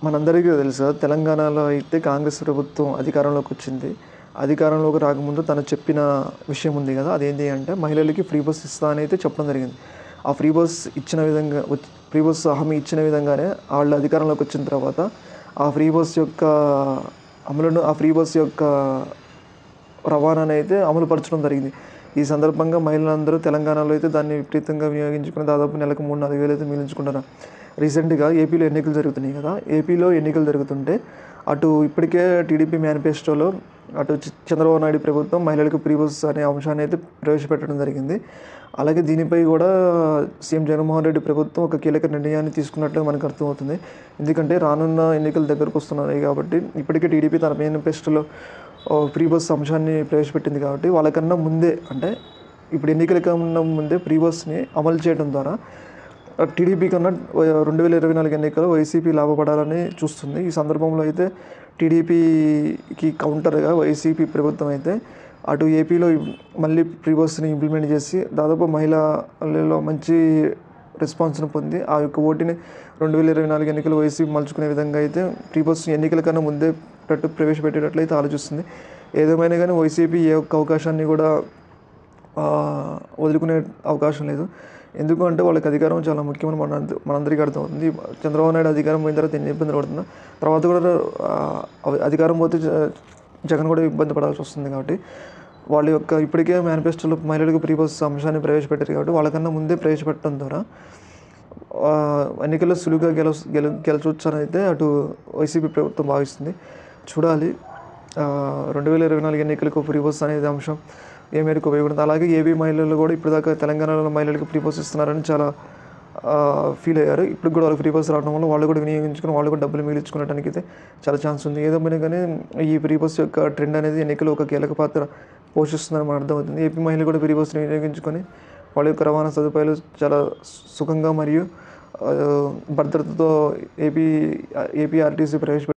మనందరికీ తెలుసు తెలంగాణలో అయితే కాంగ్రెస్ ప్రభుత్వం అధికారంలోకొచ్చింది. అధికారంలోకి రాకముందు తను చెప్పిన విషయం ఉంది గదా! అదేంటి అంటే మహిళలకి ఫ్రీ బస్ ఇస్తా అని అయితే చెప్పడం జరిగింది. ఆ ఫ్రీ బస్ ఇచ్చిన విధంగా ఫ్రీ బస్ హామీ ఇచ్చిన విధంగానే ఆళ్ళు అధికారంలోకొచ్చిన తర్వాత ఆ ఫ్రీ బస్ యొక్క ఆ ఫ్రీ బస్ యొక్క రవాణానైతే అమలు పరచడం జరిగింది. ఈ సందర్భంగా మహిళలందరూ తెలంగాణలో అయితే దాన్ని విపరీతంగా వినియోగించుకొని దాదాపు నెలకు 3, 4 వేలు అయితే మిగిలించుకుంటున్నారు. రీసెంట్‌గా ఏపీలో ఎన్నికలు జరుగుతున్నాయి కదా! ఏపీలో ఎన్నికలు జరుగుతుంటే అటు ఇప్పటికే టీడీపీ మేనిఫెస్టోలో అటు చంద్రబాబు నాయుడు ప్రభుత్వం మహిళలకు ఫ్రీ బస్ అనే అంశాన్ని అయితే ప్రవేశపెట్టడం జరిగింది. అలాగే దీనిపై కూడా సీఎం జగన్మోహన్ రెడ్డి ప్రభుత్వం ఒక కీలక నిర్ణయాన్ని తీసుకున్నట్లు మనకు అర్థమవుతుంది. ఎందుకంటే రానున్న ఎన్నికలు దగ్గరకు వస్తున్నాయి కాబట్టి ఇప్పటికే టీడీపీ తన మేనిఫెస్టోలో ఫ్రీ బస్ అంశాన్ని ప్రవేశపెట్టింది కాబట్టి వాళ్ళకన్నా ముందే అంటే ఇప్పుడు ఎన్నికల కన్నా ముందే ఫ్రీ బస్‌ని అమలు చేయడం ద్వారా టీడీపీ కన్నా 2024 ఎన్నికల్లో వైసీపీ లాభపడాలని చూస్తుంది. ఈ సందర్భంలో అయితే టీడీపీకి కౌంటర్‌గా వైసీపీ ప్రభుత్వం అయితే అటు ఏపీలో మళ్ళీ ఫ్రీ బస్‌ని ఇంప్లిమెంట్ చేసి దాదాపు మహిళలలో మంచి రెస్పాన్స్‌ని పొంది ఆ యొక్క ఓటుని 2024 ఎన్నికలు వైసీపీ మలుచుకునే విధంగా అయితే ఫ్రీ బస్ ఎన్నికల కన్నా ముందే ప్రవేశపెట్టేటట్లయితే ఆలోచిస్తుంది. ఏదేమైనా కానీ వైసీపీ ఏ ఒక్క అవకాశాన్ని కూడా వదులుకునే అవకాశం లేదు. ఎందుకు అంటే వాళ్ళకి అధికారం చాలా ముఖ్యమని మనందరికీ అర్థమవుతుంది. చంద్రబాబు నాయుడు అధికారం పోయిన తర్వాత ఎన్ని ఇబ్బందులు పడుతుందో తర్వాత కూడా అధికారం పోతే జగన్ కూడా ఇబ్బంది పడాల్సి వస్తుంది కాబట్టి వాళ్ళ యొక్క ఇప్పటికే మేనిఫెస్టోలో మహిళలకు ఫ్రీ బస్ అంశాన్ని ప్రవేశపెట్టారు కాబట్టి వాళ్ళకన్నా ముందే ప్రవేశపెట్టడం ద్వారా ఎన్నికల్లో సులువుగా గెలచొచ్చని అయితే అటు వైసీపీ ప్రభుత్వం భావిస్తుంది. చూడాలి 2024 ఎన్నికలకు ఫ్రీ బస్ అనేది అంశం ఏ మేరకు ఉపయోగపడుతుంది. అలాగే ఏపీ మహిళలు కూడా ఇప్పటిదాకా తెలంగాణలో మహిళలకు ఫ్రీ బస్ ఇస్తున్నారని చాలా ఫీల్ అయ్యారు. ఇప్పుడు కూడా వాళ్ళకి ఫ్రీ బస్ రావడం వల్ల వాళ్ళు కూడా వినియోగించుకుని వాళ్ళు కూడా డబ్బులు మిగిలించుకోవడానికి అయితే చాలా ఛాన్స్ ఉంది. ఏదేమైనా కానీ ఈ ఫ్రీ బస్ యొక్క ట్రెండ్ అనేది ఎన్నికల్లో ఒక కీలక పాత్ర పోషిస్తుందని మనకు అర్థమవుతుంది. ఏపీ మహిళలు కూడా ఫ్రీ బస్ని వినియోగించుకొని వాళ్ళ యొక్క రవాణా సదుపాయాలు చాలా సుఖంగా మరియు భద్రతతో ఏపీఆర్టీసీ